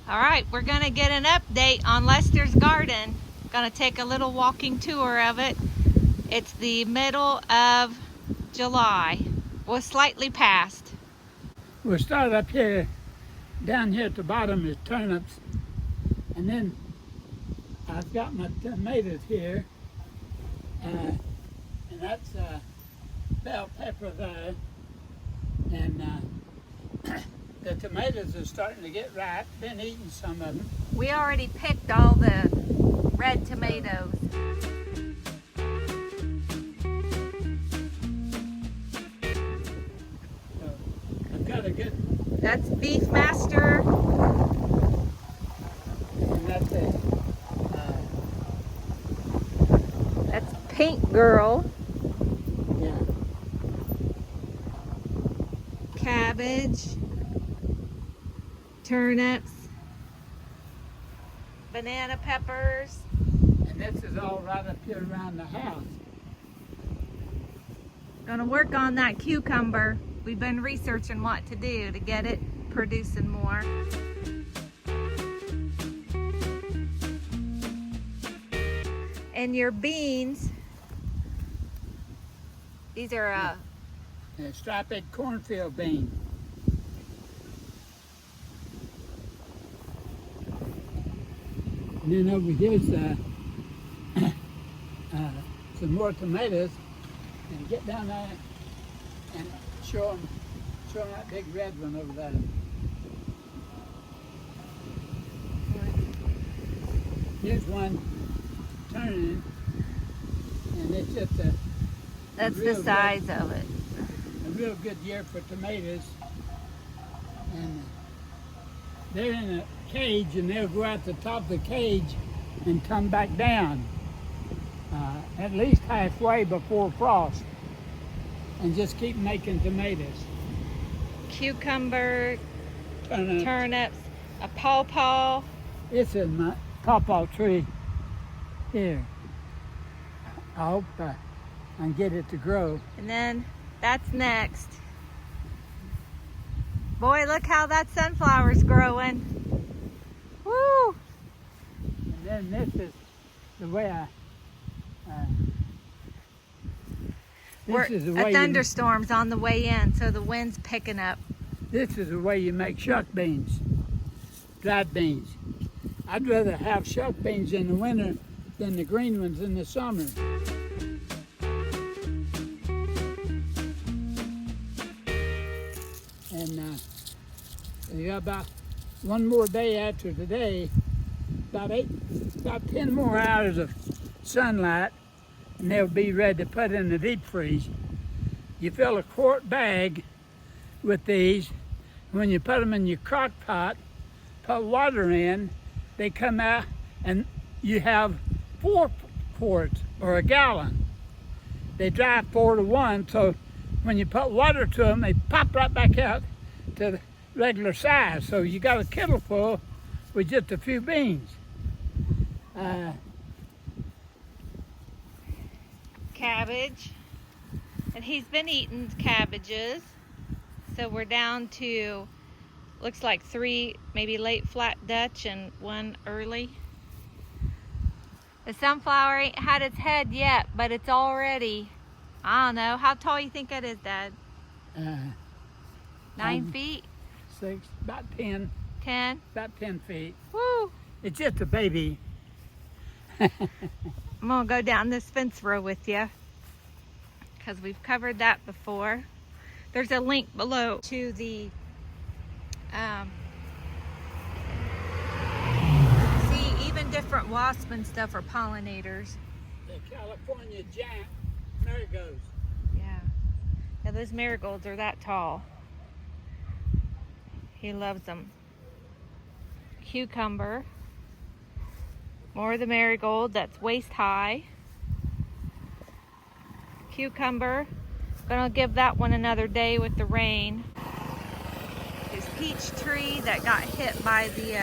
All right, we're gonna get an update on Lester's garden. Gonna take a little walking tour of it. It's the middle of July. Well, slightly past. We'll start up here. Down here at the bottom is turnips. And then I've got my tomatoes here. And that's bell pepper there. And the tomatoes are starting to get ripe. Been eating some of them. We already picked all the red tomatoes. So I've got a good. That's Beefmaster. And that's it. That's Pink Girl. Yeah. Cabbage. Turnips. Banana peppers. And this is all right up here around the house. Gonna work on that cucumber. We've been researching what to do to get it producing more. And your beans, these are And striped cornfield bean. And then over here's some more tomatoes. And get down there and show them that big red one over there. Here's one turning, and it's just that's the size of it. a real good year for tomatoes. And they're in a cage, and they'll go out the top of the cage and come back down at least halfway before frost, and just keep making tomatoes. Cucumber, Turnips. turnips, a pawpaw. It's in my pawpaw tree here. I hope I can get it to grow. And then that's next. Boy, look how that sunflower's growing. Woo! And then this is the way A thunderstorm's on the way in, so the wind's picking up. This is the way you make shuck beans, dried beans. I'd rather have shuck beans in the winter than the green ones in the summer. And you got about one more day after today, about 10 more hours of sunlight, and they'll be ready to put in the deep freeze. You fill a quart bag with these. When you put them in your crock pot, put water in, they come out, and you have 4 quarts or a gallon. They dry 4 to 1, so when you put water to them, they pop right back out to the regular size. So you got a kettle full with just a few beans. Cabbage. And he's been eating cabbages. So we're down to, looks like 3 maybe late flat Dutch and 1 early. The sunflower ain't had its head yet, but it's already, I don't know, how tall you think it is, Dad? 9 feet? 6, about 10. 10? About 10 feet. Woo! It's just a baby. I'm gonna go down this fence row with you because we've covered that before. There's a link below to the see, even different wasp and stuff are pollinators. The California giant marigolds. Yeah, those marigolds are that tall. He loves them. Cucumber. More of the marigold that's waist high. Cucumber. Gonna give that one another day with the rain. His peach tree that got hit by the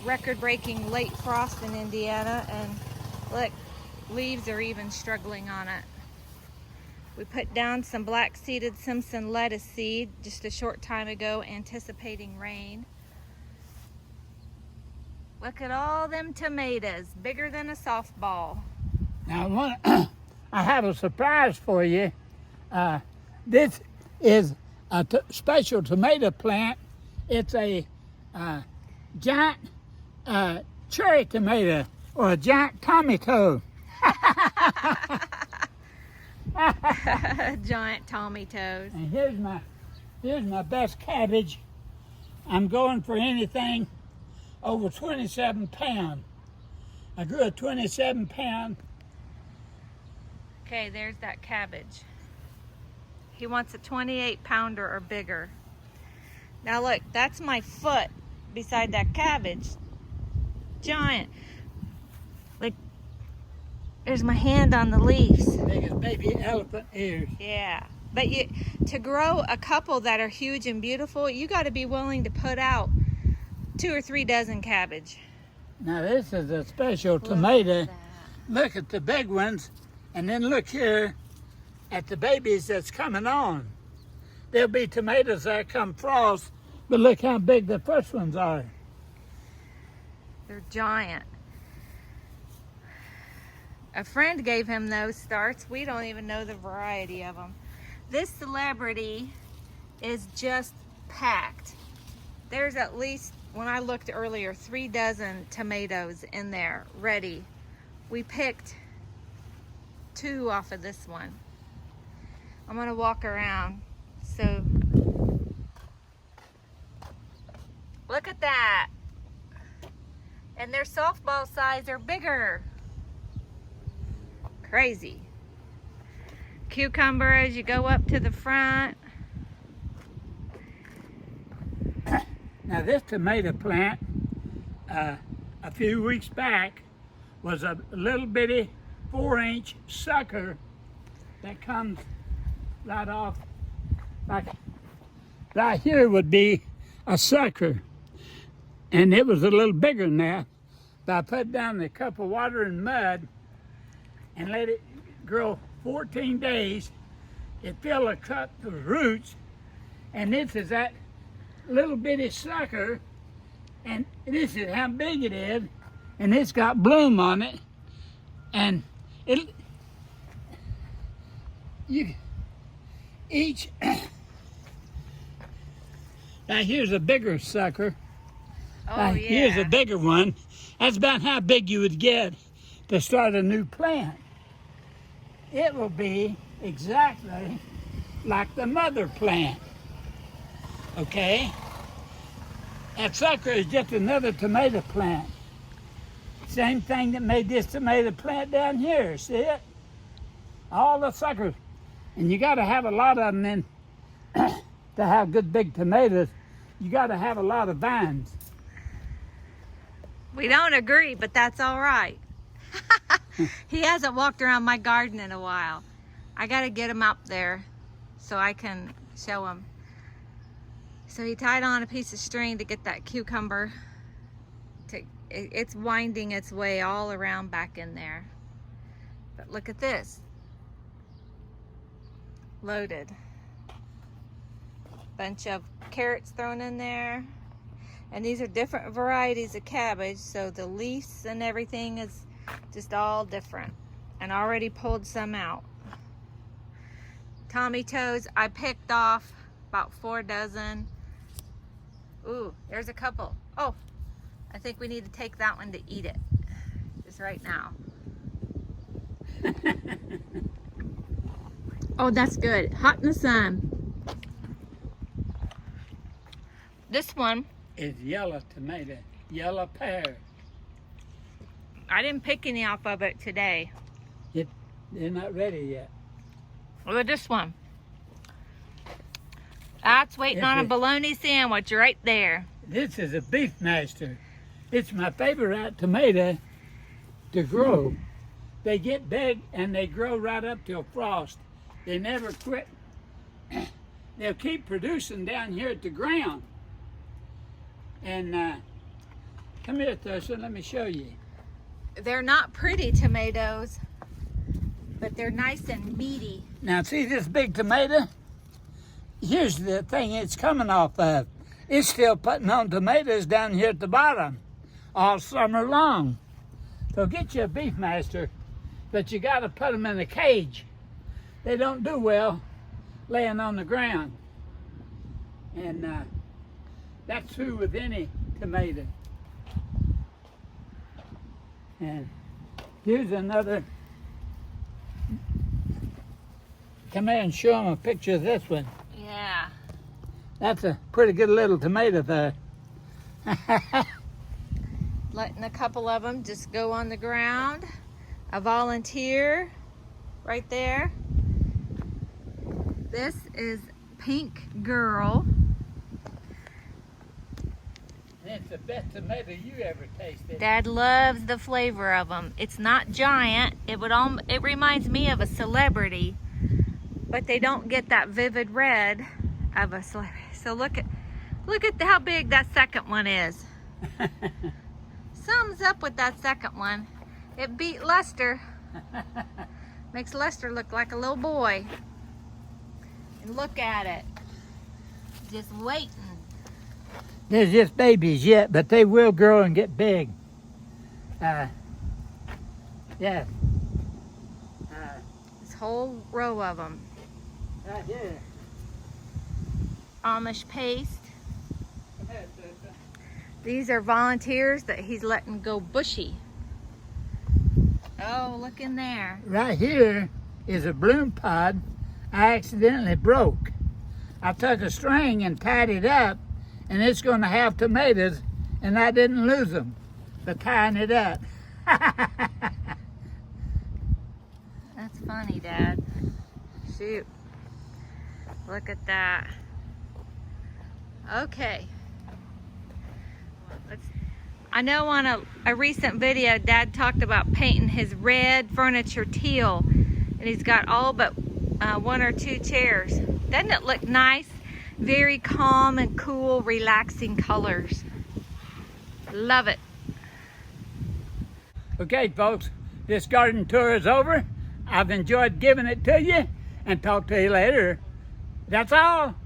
record-breaking late frost in Indiana, and look, leaves are even struggling on it. We put down some black-seeded Simpson lettuce seed just a short time ago, anticipating rain. Look at all them tomatoes, bigger than a softball. Now, I have a surprise for you. This is a special tomato plant. It's a giant cherry tomato, or a giant tomato. Giant tomatoes. And here's my best cabbage. I'm going for anything over 27 pounds. I grew a 27 pound. Okay, there's that cabbage. He wants a 28 pounder or bigger. Now look, that's my foot beside that cabbage. Giant. Like, there's my hand on the leaves. Big as baby elephant ears. Yeah. But to grow a couple that are huge and beautiful, you got to be willing to put out 2 or 3 dozen cabbage. Now this is a special tomato. Look at that. Look at the big ones, and then look here at the babies that's coming on. There'll be tomatoes that come frost, but look how big the first ones are. They're giant. A friend gave him those starts. We don't even know the variety of them. This celebrity is just packed. There's at least, when I looked earlier, 3 dozen tomatoes in there ready. We picked 2 off of this one. I'm gonna walk around. So look at that. And their softball size are bigger. Crazy. Cucumber as you go up to the front. Now this tomato plant, a few weeks back, was a little bitty 4-inch sucker that comes right off, like right here would be a sucker. And it was a little bigger than that. But I put down a cup of water and mud and let it grow 14 days. It filled a cup of roots, and this is that little bitty sucker, and this is how big it is, and it's got bloom on it, and each now here's a bigger sucker. Oh, yeah. Here's a bigger one. That's about how big you would get to start a new plant. It will be exactly like the mother plant. Okay? That sucker is just another tomato plant. Same thing that made this tomato plant down here. See it? All the suckers. And you got to have a lot of them then to have good big tomatoes. You got to have a lot of vines. We don't agree, but that's all right. He hasn't walked around my garden in a while. I got to get him up there so I can show him. So he tied on a piece of string to get that cucumber. It's winding its way all around back in there. But look at this. Loaded. Bunch of carrots thrown in there. And these are different varieties of cabbage, so the leaves and everything is just all different. And already pulled some out. Tomatoes, I picked off about 4 dozen. Ooh, there's a couple. Oh, I think we need to take that one to eat it. Just right now. Oh, that's good. Hot in the sun. This one is yellow tomato, yellow pear. I didn't pick any off of it today. They're not ready yet. Look at this one. That's waiting on a bologna sandwich right there. This is a beef master. It's my favorite tomato to grow. They get big and they grow right up till frost. They never quit. They'll keep producing down here at the ground. And come here, Thurston, let me show you. They're not pretty tomatoes, but they're nice and meaty. Now see this big tomato? Here's the thing it's coming off of. It's still putting on tomatoes down here at the bottom. all summer long. So get you a Beefmaster, but you got to put them in a cage. They don't do well laying on the ground. And that's true with any tomato. And here's another. Come here and show them a picture of this one. Yeah. That's a pretty good little tomato there. Letting a couple of them just go on the ground. A volunteer right there. This is Pink Girl. It's the best tomato you ever tasted. Dad loves the flavor of them. It's not giant. It reminds me of a celebrity, but they don't get that vivid red of a celebrity. So look at how big that second one is. Something's up with that second one. It beat Lester. Makes Lester look like a little boy. And look at it. Just waiting. They're just babies yet, but they will grow and get big. Yeah. This whole row of them. Right here. Amish paste. Come here, Susan. These are volunteers that he's letting go bushy. Oh, look in there. Right here is a bloom pod I accidentally broke. I took a string and tied it up, and it's going to have tomatoes, and I didn't lose them by tying it up. That's funny, Dad. Shoot. Look at that. Okay. I know on a recent video, Dad talked about painting his red furniture teal, and he's got all but one or two chairs. Doesn't it look nice? Very calm and cool, relaxing colors. Love it. Okay, folks, this garden tour is over. I've enjoyed giving it to you, and talk to you later. That's all.